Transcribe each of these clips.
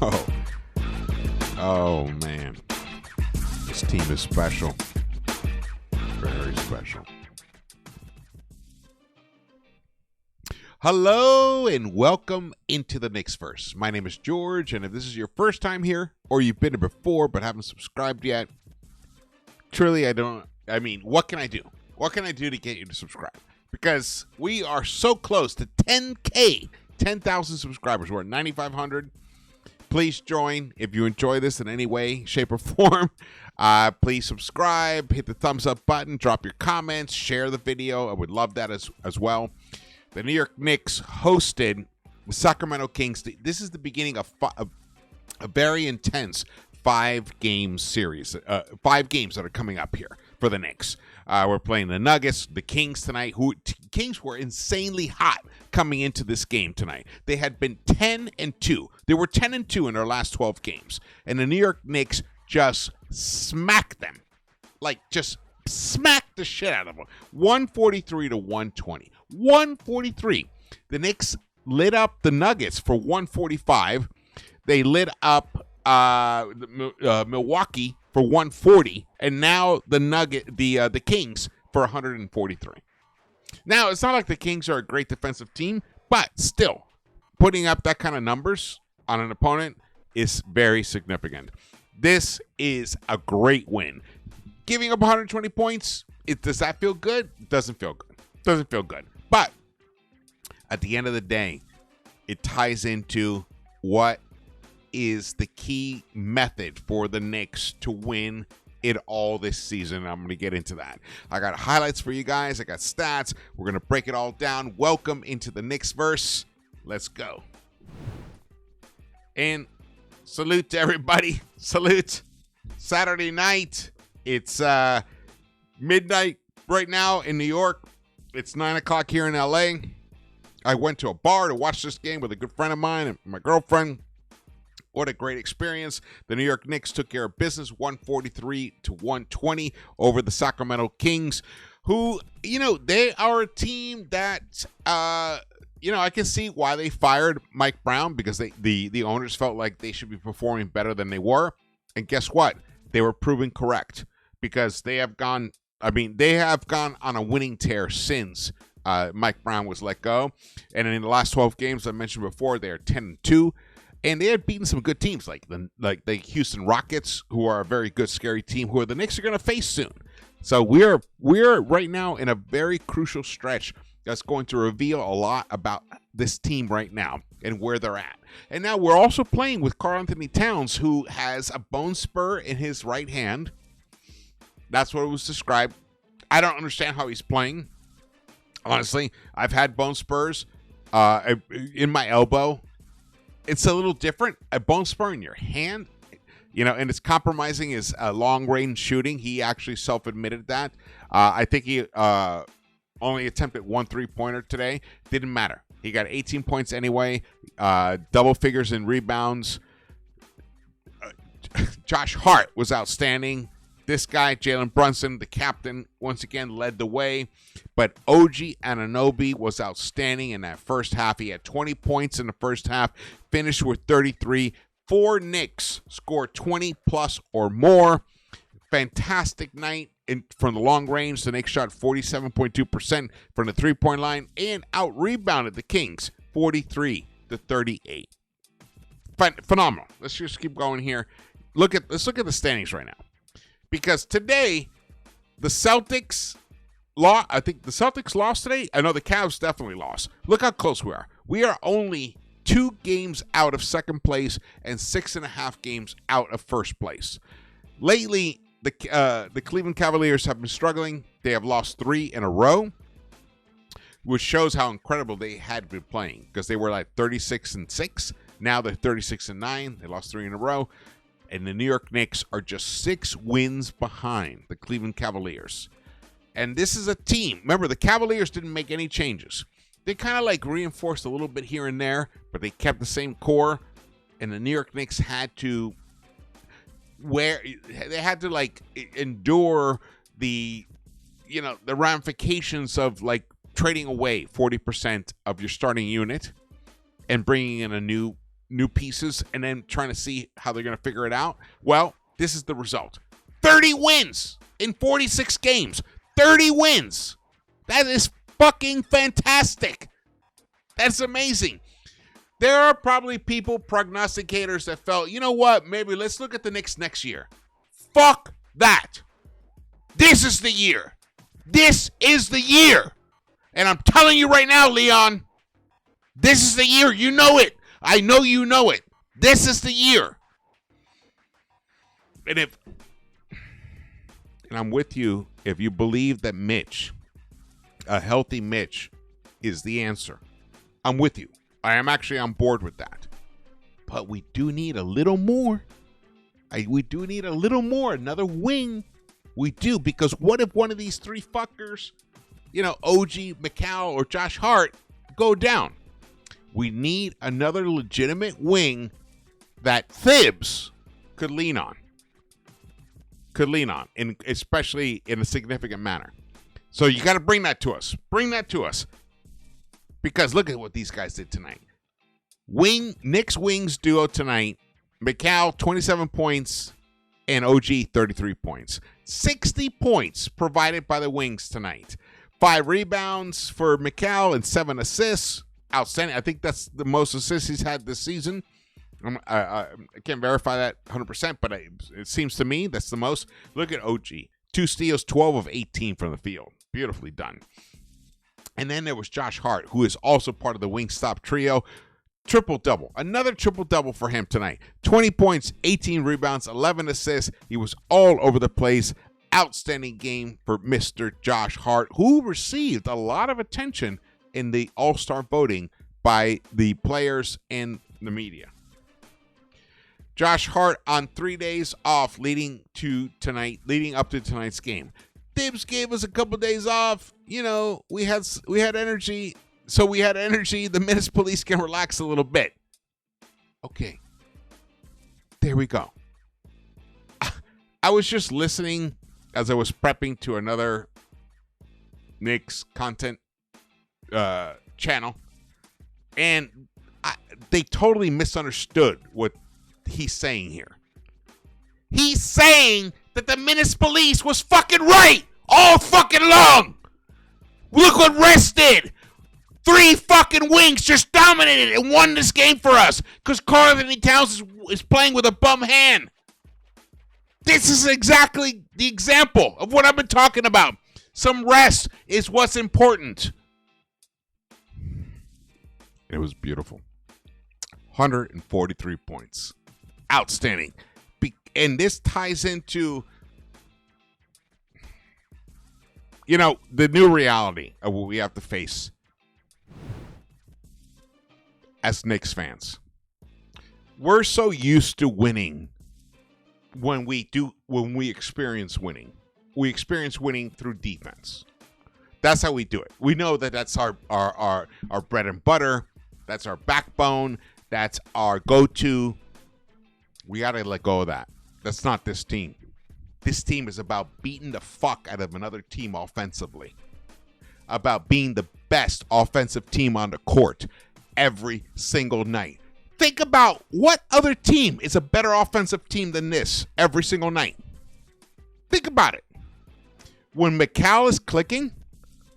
Oh, oh man, this team is special, very special. Hello and welcome into the Knicks-Verse. My name is George, and if this is your first time here, or you've been here before but haven't subscribed yet, truly what can I do? What can I do to get you to subscribe? Because we are so close to 10K, 10,000 subscribers. We're at 9,500. Please join if you enjoy this in any way, shape, or form. Please subscribe, hit the thumbs up button, drop your comments, share the video. I would love that as well. The New York Knicks hosted the Sacramento Kings. This is the beginning of a very intense 5-game series. 5 games that are coming up here for the Knicks. We're playing the Nuggets, the Kings tonight. Kings were insanely hot coming into this game tonight. They had been 10-2. They were 10-2 in their last 12 games. And the New York Knicks just smacked them. Just smacked the shit out of them. 143-120. 143. The Knicks lit up the Nuggets for 145. They lit up Milwaukee for 140, and now the Kings for 143. Now, it's not like the Kings are a great defensive team, but still, putting up that kind of numbers on an opponent is very significant. This is a great win. Giving up 120 points, does that feel good? It doesn't feel good. Doesn't feel good. But at the end of the day, it ties into what is the key method for the Knicks to win it all this season. I'm going to get into that. I got highlights for you guys. I got stats. We're going to break it all down. Welcome into the Knicks-Verse. Let's go. And salute to everybody. Salute. Saturday night. It's midnight right now in New York. It's 9 o'clock here in LA. I went to a bar to watch this game with a good friend of mine and my girlfriend. What a great experience. The New York Knicks took care of business 143-120 over the Sacramento Kings, who, they are a team that, I can see why they fired Mike Brown, because the owners felt like they should be performing better than they were. And guess what? They were proven correct, because they have gone on a winning tear since Mike Brown was let go. And in the last 12 games I mentioned before, they are 10-2. And they had beaten some good teams like the Houston Rockets, who are a very good, scary team, who the Knicks are going to face soon. So we're right now in a very crucial stretch that's going to reveal a lot about this team right now and where they're at. And now we're also playing with Karl-Anthony Towns, who has a bone spur in his right hand. That's what it was described. I don't understand how he's playing. Honestly, I've had bone spurs in my elbow. It's a little different. A bone spur in your hand, and it's compromising his long-range shooting. He actually self-admitted that. I think he only attempted 1 3-pointer today. Didn't matter. He got 18 points anyway, double figures in rebounds. Josh Hart was outstanding. This guy, Jalen Brunson, the captain, once again led the way. But OG Anunoby was outstanding in that first half. He had 20 points in the first half, finished with 33. 4 Knicks scored 20-plus or more. Fantastic night from the long range. The Knicks shot 47.2% from the three-point line and out-rebounded the Kings 43-38. Phenomenal. Let's just keep going here. Let's look at the standings right now. Because today, the Celtics lost. I think the Celtics lost today. I know the Cavs definitely lost. Look how close we are. We are only 2 games out of second place and 6.5 games out of first place. Lately, the Cleveland Cavaliers have been struggling. They have lost 3 in a row, which shows how incredible they had been playing, because they were like 36-6. Now they're 36-9. They lost 3 in a row. And the New York Knicks are just 6 wins behind the Cleveland Cavaliers. And this is a team. Remember, the Cavaliers didn't make any changes. They kind of reinforced a little bit here and there, but they kept the same core. And the New York Knicks had to endure the ramifications of trading away 40% of your starting unit and bringing in a new new pieces and then trying to see how they're going to figure it out. Well, this is the result. 30 wins in 46 games. 30 wins. That is fucking fantastic. That's amazing. There are probably people, prognosticators, that felt, you know what, maybe let's look at the Knicks next year. Fuck that. This is the year. This is the year. And I'm telling you right now, Leon, this is the year. You know it. I know you know it. This is the year. And I'm with you if you believe that Mitch, a healthy Mitch, is the answer. I'm with you. I am actually on board with that. But we do need a little more. We do need a little more. Another wing. We do. Because what if one of these three fuckers, OG, McCall, or Josh Hart, go down? We need another legitimate wing that Thibs could lean on. And especially in a significant manner. So you got to bring that to us. Bring that to us. Because look at what these guys did tonight. Knicks Wings duo tonight. McCall, 27 points, and OG, 33 points. 60 points provided by the Wings tonight. 5 rebounds for McCall and 7 assists. Outstanding. I think that's the most assists he's had this season. I can't verify that 100%, but it seems to me that's the most. Look at OG. 2 steals, 12 of 18 from the field. Beautifully done. And then there was Josh Hart, who is also part of the Wingstop trio. Triple-double. Another triple-double for him tonight. 20 points, 18 rebounds, 11 assists. He was all over the place. Outstanding game for Mr. Josh Hart, who received a lot of attention in the All-Star voting by the players and the media. Josh Hart on 3 days off leading up to tonight's game. Thibs gave us a couple days off. We had energy. So we had energy. The Menace Police can relax a little bit. Okay. There we go. I was just listening as I was prepping to another Knicks content channel. And they totally misunderstood what he's saying here. He's saying that the Menace Police was fucking right all fucking long. Look what Rest did. 3 fucking Wings just dominated and won this game for us because Karl-Anthony Towns is playing with a bum hand. This is exactly the example of what I've been talking about. Some rest is what's important. It was beautiful. 143 points. Outstanding. And this ties into, the new reality of what we have to face as Knicks fans. We're so used to winning when we experience winning. We experience winning through defense. That's how we do it. We know that that's our bread and butter. That's our backbone. That's our go-to. We got to let go of that. That's not this team. This team is about beating the fuck out of another team offensively. About being the best offensive team on the court every single night. Think about what other team is a better offensive team than this every single night. Think about it. When McCall is clicking,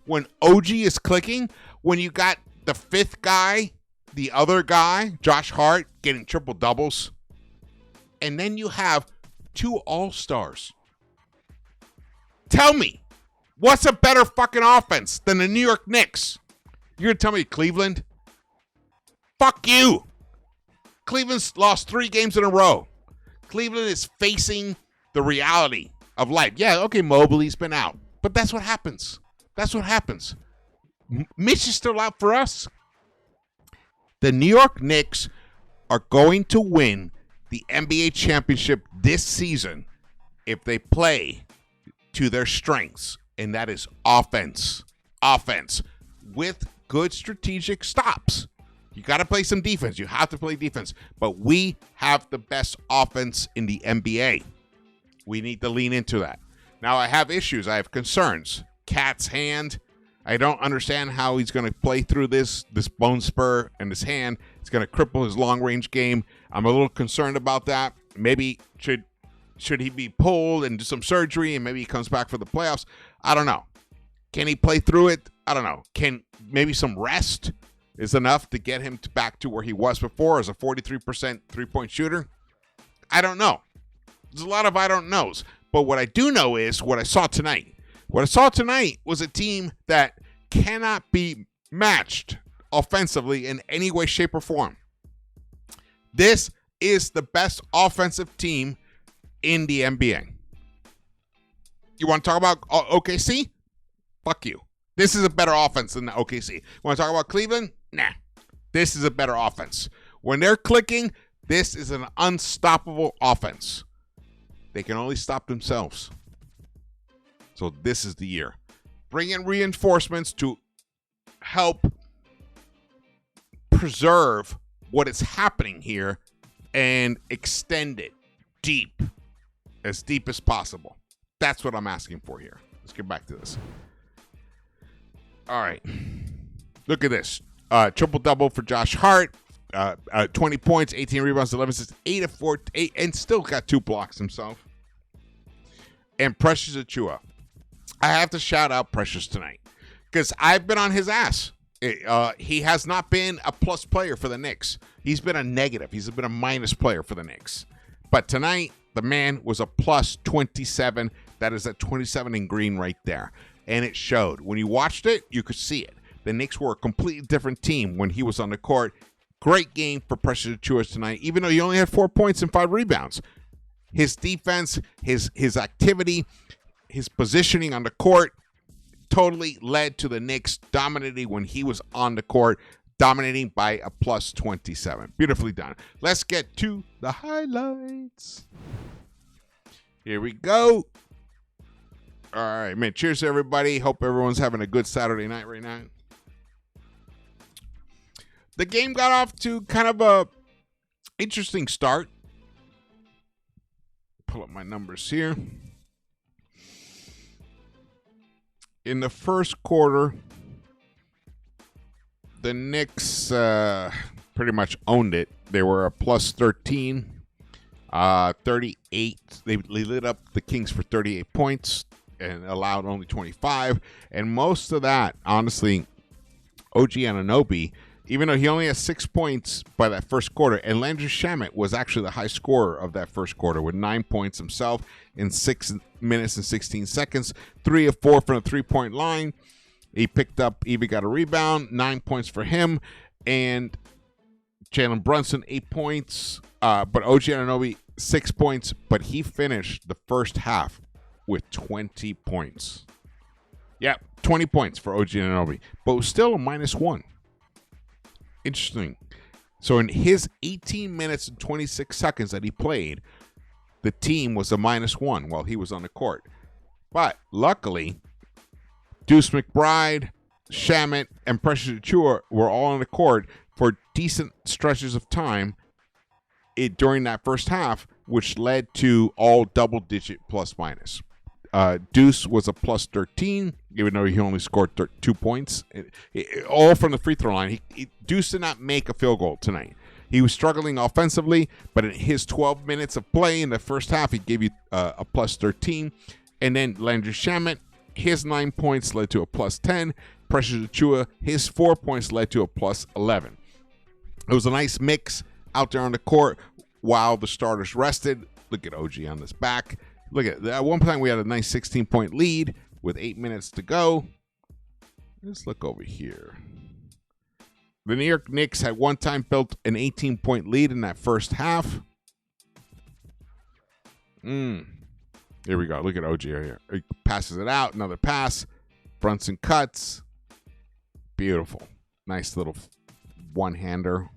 when OG is clicking, when you got the 5th guy, the other guy, Josh Hart, getting triple doubles, and then you have 2 all-stars. Tell me, what's a better fucking offense than the New York Knicks? You're going to tell me Cleveland? Fuck you. Cleveland's lost 3 games in a row. Cleveland is facing the reality of life. Yeah, okay, Mobley's been out. But that's what happens. That's what happens. Mitch is still out for us. The New York Knicks are going to win the NBA championship this season if they play to their strengths, and that is offense. Offense with good strategic stops. You got to play some defense. You have to play defense. But we have the best offense in the NBA. We need to lean into that. Now, I have issues. I have concerns. Cat's hand. I don't understand how he's going to play through this bone spur in his hand. It's going to cripple his long-range game. I'm a little concerned about that. Maybe should he be pulled and do some surgery and maybe he comes back for the playoffs? I don't know. Can he play through it? I don't know. Can maybe some rest is enough to get him back to where he was before as a 43% three-point shooter? I don't know. There's a lot of I don't knows. But what I do know is what I saw tonight. What I saw tonight was a team that cannot be matched offensively in any way, shape, or form. This is the best offensive team in the NBA. You want to talk about OKC? Fuck you. This is a better offense than the OKC. Want to talk about Cleveland? Nah. This is a better offense. When they're clicking, this is an unstoppable offense. They can only stop themselves. So this is the year. Bring in reinforcements to help preserve what is happening here and extend it deep as possible. That's what I'm asking for here. Let's get back to this. All right. Look at this. Triple-double for Josh Hart. 20 points, 18 rebounds, 11 assists, 8 of 4, 8, and still got 2 blocks himself. And Precious Achiuwa. I have to shout out Precious tonight because I've been on his ass. He has not been a plus player for the Knicks. He's been a negative. He's been a minus player for the Knicks. But tonight, the man was a plus 27. That is at 27 in green right there. And it showed. When you watched it, you could see it. The Knicks were a completely different team when he was on the court. Great game for Precious Achiuwa tonight, even though he only had 4 points and 5 rebounds. His defense, his activity, his positioning on the court totally led to the Knicks dominating when he was on the court, dominating by a plus 27. Beautifully done. Let's get to the highlights. Here we go. All right, man. Cheers, everybody. Hope everyone's having a good Saturday night right now. The game got off to kind of a interesting start. Pull up my numbers here. In the first quarter, the Knicks pretty much owned it. They were a plus 13, 38. They lit up the Kings for 38 points and allowed only 25. And most of that, honestly, OG Anunoby, even though he only has 6 points by that first quarter, and Landry Shamet was actually the high scorer of that first quarter with 9 points himself in 6 minutes and 16 seconds, 3 of 4 from the three-point line. He picked up, even got a rebound, 9 points for him, and Jalen Brunson, 8 points, but OG Anunoby, 6 points, but he finished the first half with 20 points. Yeah, 20 points for OG Anunoby, but it was still a -1. Interesting. So in his 18 minutes and 26 seconds that he played, the team was a -1 while he was on the court. But luckily, Deuce McBride, Shamet, and Precious Achiuwa were all on the court for decent stretches of time during that first half, which led to all double-digit plus-minus. Deuce was a plus 13, even though he only scored 2 points. All from the free throw line. Deuce did not make a field goal tonight. He was struggling offensively, but in his 12 minutes of play in the first half, he gave you a plus 13. And then Landry Shamet, his 9 points led to a plus 10. Precious Achiuwa, his 4 points led to a plus 11. It was a nice mix out there on the court while the starters rested. Look at OG on this back. Look at one time we had a nice 16-point lead with 8 minutes to go. Let's look over here. The New York Knicks had one time built an 18-point lead in that first half. Here we go. Look at OG here. He passes it out. Another pass. Brunson cuts. Beautiful. Nice little one-hander.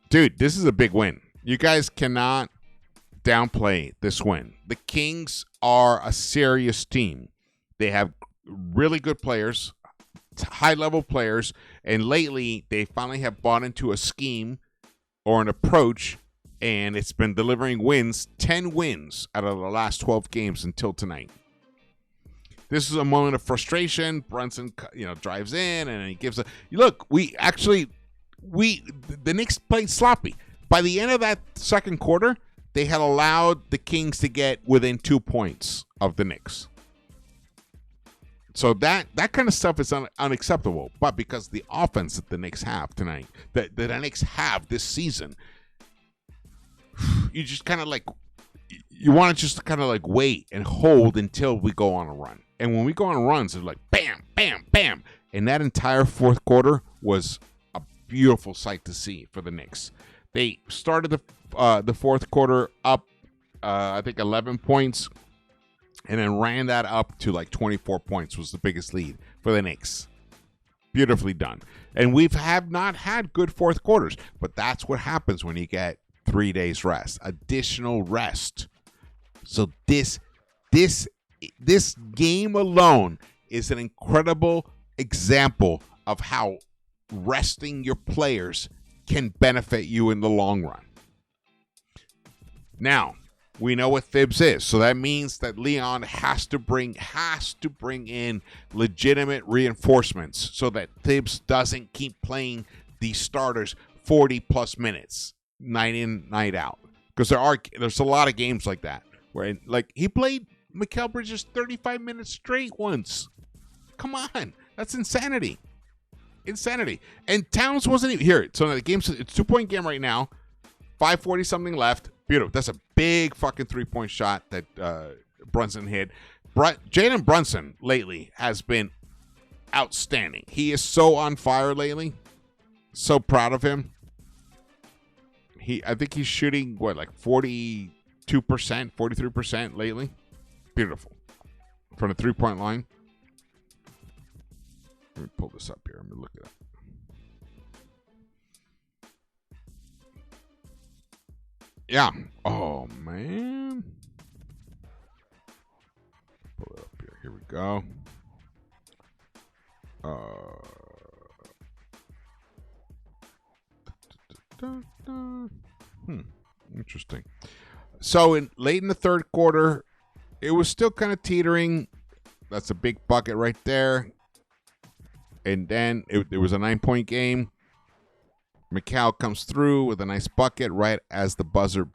Dude, this is a big win. You guys cannot downplay this win. The Kings are a serious team. They have really good players, high-level players, and lately they finally have bought into a scheme or an approach, and it's been delivering wins, 10 wins out of the last 12 games until tonight. This is a moment of frustration. Brunson, drives in and he gives a look. The Knicks played sloppy. By the end of that second quarter, they had allowed the Kings to get within 2 points of the Knicks. So that kind of stuff is unacceptable. But because the offense that the Knicks have tonight, that the Knicks have this season, you just kind of you want to just kind of wait and hold until we go on a run. And when we go on runs, it's like bam, bam, bam. And that entire fourth quarter was a beautiful sight to see for the Knicks. They started the fourth quarter up, I think, 11 points, and then ran that up to 24 points was the biggest lead for the Knicks. Beautifully done. And we have not had good fourth quarters, but that's what happens when you get 3 days rest, additional rest. So this game alone is an incredible example of how resting your players can benefit you in the long run. Now, we know what Thibs is, so that means that Leon has to bring in legitimate reinforcements so that Thibs doesn't keep playing these starters 40-plus minutes, night in, night out. Because there's a lot of games like that, where he played Mikal Bridges 35 minutes straight once. Come on, that's insanity. And Towns wasn't even here. So the game's it's 2-point game right now. 5:40 something left. Beautiful. That's a big fucking 3-point shot that Brunson hit. Jalen Brunson lately has been outstanding. He is so on fire lately. So proud of him. I think he's shooting 42%, 43% lately. Beautiful. From the 3-point line. Let me pull this up here. Let me look it up. Yeah. Oh, man. Pull it up here. Here we go. Interesting. So late in the third quarter, it was still kind of teetering. That's a big bucket right there. And then it was a 9-point game. Mikal comes through with a nice bucket right as the buzzer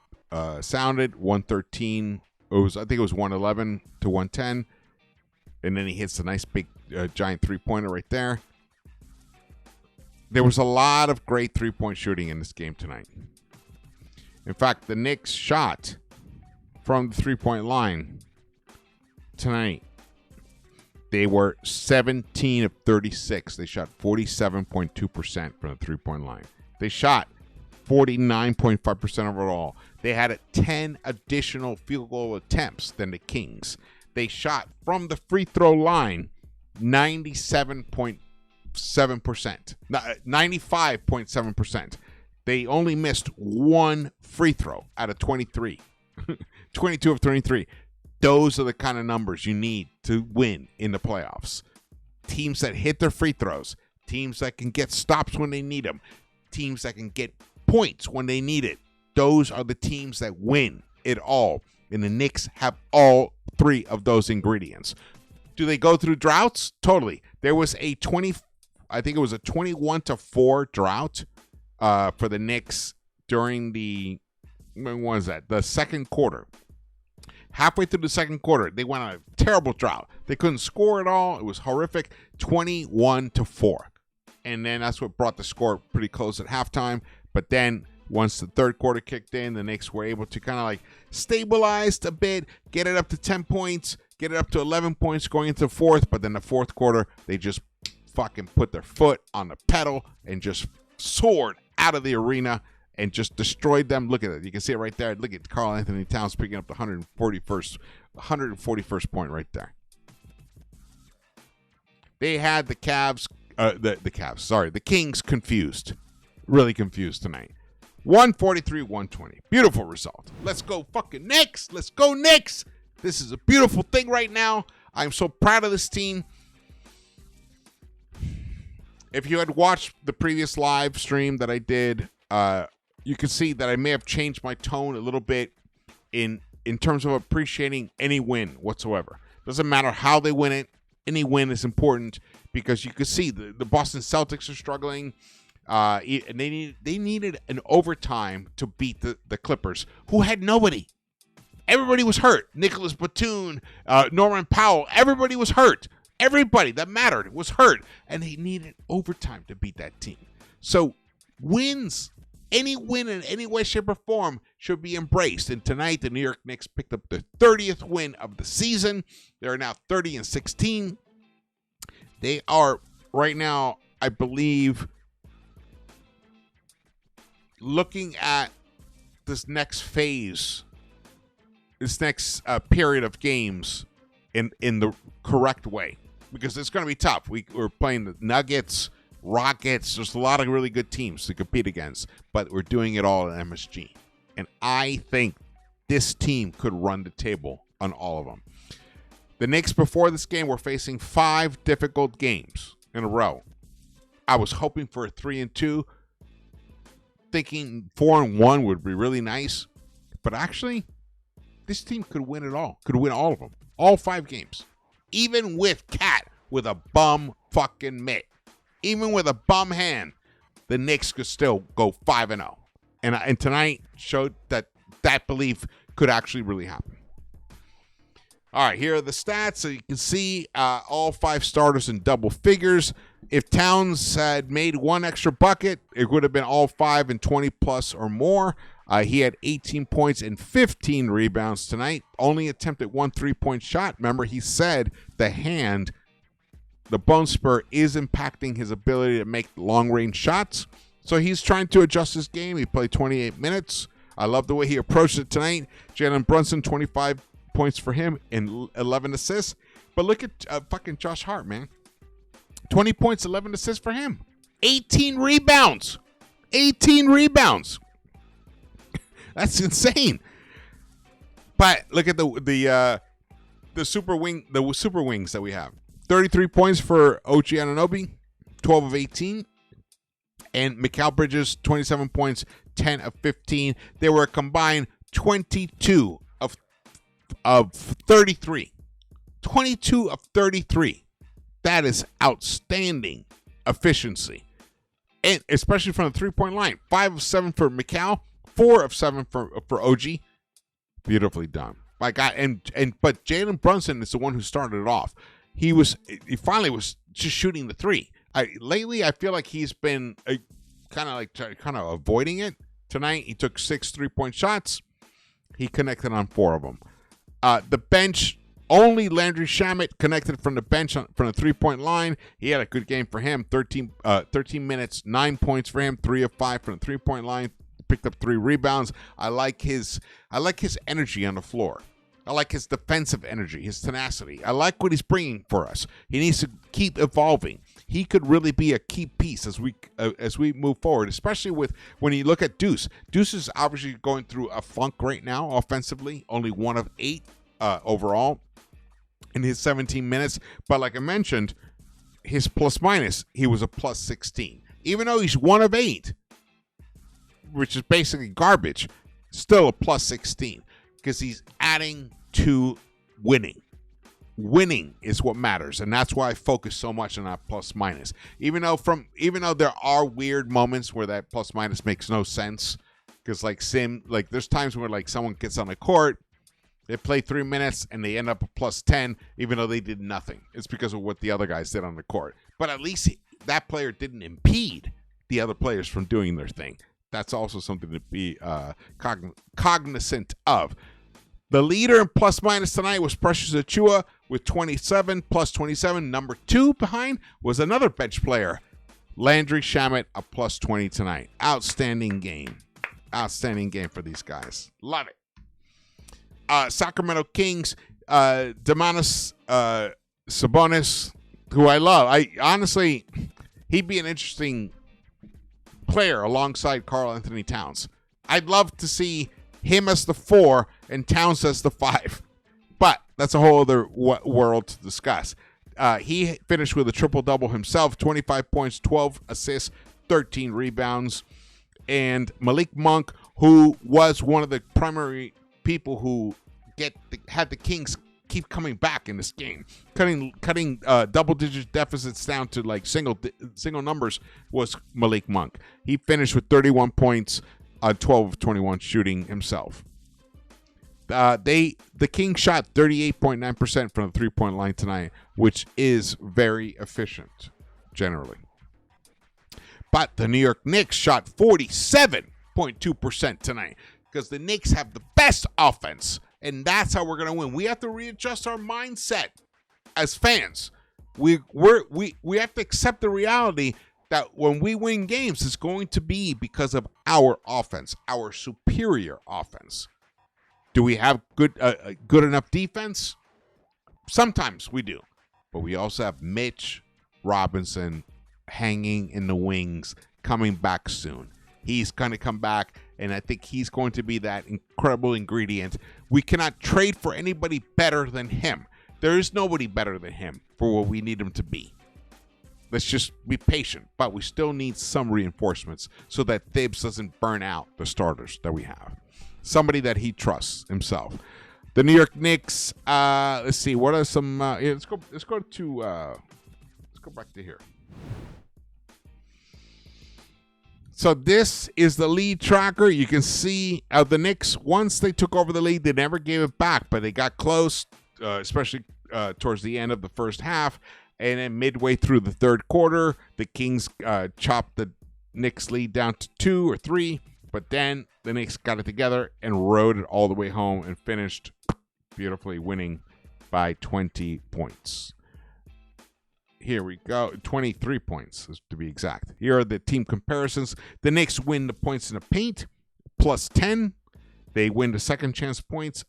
sounded. 113. I think it was 111 to 110. And then he hits a nice big giant 3-pointer right there. There was a lot of great 3-point shooting in this game tonight. In fact, the Knicks shot from the 3-point line tonight. They were 17 of 36. They shot 47.2% from the 3-point line. They shot 49.5% overall. They had 10 additional field goal attempts than the Kings. They shot from the free throw line 97.7%. 95.7%. They only missed one free throw out of 23. 22 of 23. Those are the kind of numbers you need to win in the playoffs. Teams that hit their free throws. Teams that can get stops when they need them. Teams that can get points when they need it. Those are the teams that win it all. And the Knicks have all three of those ingredients. Do they go through droughts? Totally. There was I think it was a 21-4 drought for the Knicks during when was that? The second quarter. Halfway through the second quarter, they went on a terrible drought. They couldn't score at all. It was horrific. 21-4. And then that's what brought the score pretty close at halftime. But then once the third quarter kicked in, the Knicks were able to kind of stabilize a bit, get it up to 10 points, get it up to 11 points going into the fourth. But then the fourth quarter, they just fucking put their foot on the pedal and just soared out of the arena and just destroyed them. Look at it. You can see it right there. Look at Karl Anthony Towns picking up the 141st point right there. They had the Kings confused. Really confused tonight. 143-120. Beautiful result. Let's go fucking Knicks. Let's go Knicks. This is a beautiful thing right now. I'm so proud of this team. If you had watched the previous live stream that I did, you can see that I may have changed my tone a little bit in terms of appreciating any win whatsoever. Doesn't matter how they win it. Any win is important because you could see the Boston Celtics are struggling. And they needed an overtime to beat the Clippers, who had nobody. Everybody was hurt. Nicholas Batum, Norman Powell, everybody was hurt. Everybody that mattered was hurt. And they needed overtime to beat that team. So wins, any win in any way, shape, or form should be embraced. And tonight, the New York Knicks picked up their 30th win of the season. They're now 30-16. They are right now, I believe, looking at this next phase, this next period of games in the correct way, because it's going to be tough. We're playing the Nuggets, Rockets. There's a lot of really good teams to compete against, but we're doing it all at MSG. And I think this team could run the table on all of them. The Knicks before this game were facing 5 difficult games in a row. I was hoping for a 3-2. Thinking 4-1 would be really nice, but actually, this team could win it all. Could win all of them, all 5 games, even with Cat with a bum fucking mitt, even with a bum hand. The Knicks could still go 5-0, and tonight showed that belief could actually really happen. All right, here are the stats. So you can see all 5 starters in double figures. If Towns had made 1 extra bucket, it would have been all 5 and 20 plus or more. He had 18 points and 15 rebounds tonight. Only attempted 1 3-point shot. Remember, he said the bone spur is impacting his ability to make long-range shots. So he's trying to adjust his game. He played 28 minutes. I love the way he approached it tonight. Jalen Brunson, 25 points for him and 11 assists. But look at fucking Josh Hart, man. 20 points, 11 assists for him. 18 rebounds. 18 rebounds. That's insane. But look at the super wings that we have. 33 points for OG Anunoby, 12 of 18. And Mikal Bridges, 27 points, 10 of 15. They were a combined 22 of 33. 22 of 33. That is outstanding efficiency. And especially from the 3-point line. 5 of 7 for Mikal, 4 of 7 for OG. Beautifully done. My God, but Jalen Brunson is the one who started it off. He finally was just shooting the 3. Lately, I feel like he's been kind of avoiding it. Tonight, he took 6 3-point shots. He connected on 4 of them. The bench, only Landry Shamet connected from the bench from the 3-point line. He had a good game for him. 13 minutes, 9 points for him. 3 of 5 from the 3-point line. Picked up 3 rebounds. I like his energy on the floor. I like his defensive energy, his tenacity. I like what he's bringing for us. He needs to keep evolving. He could really be a key piece as we move forward, especially when you look at Deuce. Deuce is obviously going through a funk right now offensively, only 1 of 8 overall in his 17 minutes. But like I mentioned, his plus minus, he was a plus 16. Even though he's 1 of 8, which is basically garbage, still a plus 16 because he's adding to winning. Winning is what matters, and that's why I focus so much on that plus minus. Even though there are weird moments where that plus minus makes no sense, because there's times where someone gets on the court, they play 3 minutes and they end up a plus 10, even though they did nothing. It's because of what the other guys did on the court. But at least that player didn't impede the other players from doing their thing. That's also something to be cognizant of. The leader in plus minus tonight was Precious Achiuwa with 27 plus 27. Number 2 behind was another bench player, Landry Shamet, a plus 20 tonight. Outstanding game. Outstanding game for these guys. Love it. Sacramento Kings, Domantas Sabonis, who I love. Honestly, he'd be an interesting player alongside Karl Anthony Towns. I'd love to see him as the 4 and Towns as the 5. But that's a whole other world to discuss. He finished with a triple-double himself, 25 points, 12 assists, 13 rebounds. And Malik Monk, who was one of the primary people who had the Kings keep coming back in this game. Cutting double-digit deficits down to like single numbers was Malik Monk. He finished with 31 points on 12 of 21 shooting himself. The Kings shot 38.9% from the three-point line tonight, which is very efficient generally. But the New York Knicks shot 47.2% tonight because the Knicks have the best offense, and that's how we're going to win. We have to readjust our mindset as fans. We have to accept the reality that when we win games, it's going to be because of our offense, our superior offense. Do we have good enough defense? Sometimes we do. But we also have Mitch Robinson hanging in the wings, coming back soon. He's going to come back, and I think he's going to be that incredible ingredient. We cannot trade for anybody better than him. There is nobody better than him for what we need him to be. Let's just be patient, but we still need some reinforcements so that Thibs doesn't burn out the starters that we have. Somebody that he trusts himself. The New York Knicks. Let's see. What are some? Let's go back to here. So this is the lead tracker. You can see the Knicks, once they took over the lead, they never gave it back, but they got close, especially towards the end of the first half. And then midway through the third quarter, the Kings chopped the Knicks lead down to 2 or 3. But then the Knicks got it together and rode it all the way home and finished beautifully, winning by 20 points. Here we go. 23 points, to be exact. Here are the team comparisons. The Knicks win the points in the paint, plus 10. They win the second chance points,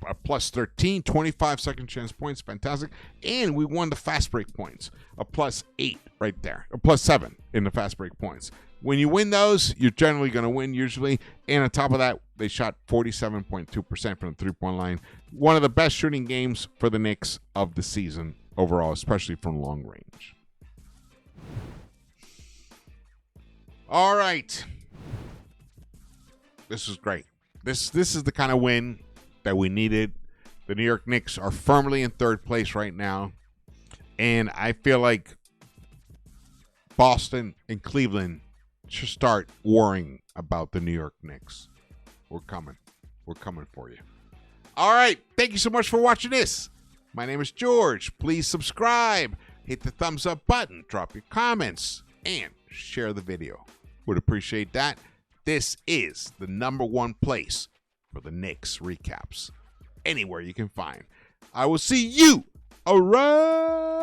a plus 13. 25 second chance points, fantastic. And we won the fast break points, a plus 8 right there, a plus 7 in the fast break points. When you win those, you're generally going to win usually. And on top of that, they shot 47.2% from the three-point line. One of the best shooting games for the Knicks of the season overall, especially from long range. All right. This is great. This is the kind of win that we needed. The New York Knicks are firmly in third place right now. And I feel like Boston and Cleveland should start worrying about the New York Knicks. We're coming. We're coming for you. All right. Thank you so much for watching this. My name is George. Please subscribe, hit the thumbs up button, drop your comments, and share the video. Would appreciate that. This is the #1 place for the Knicks recaps. Anywhere you can find. I will see you around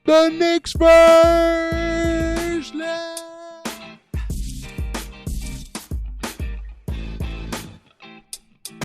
the Knicks-Verse.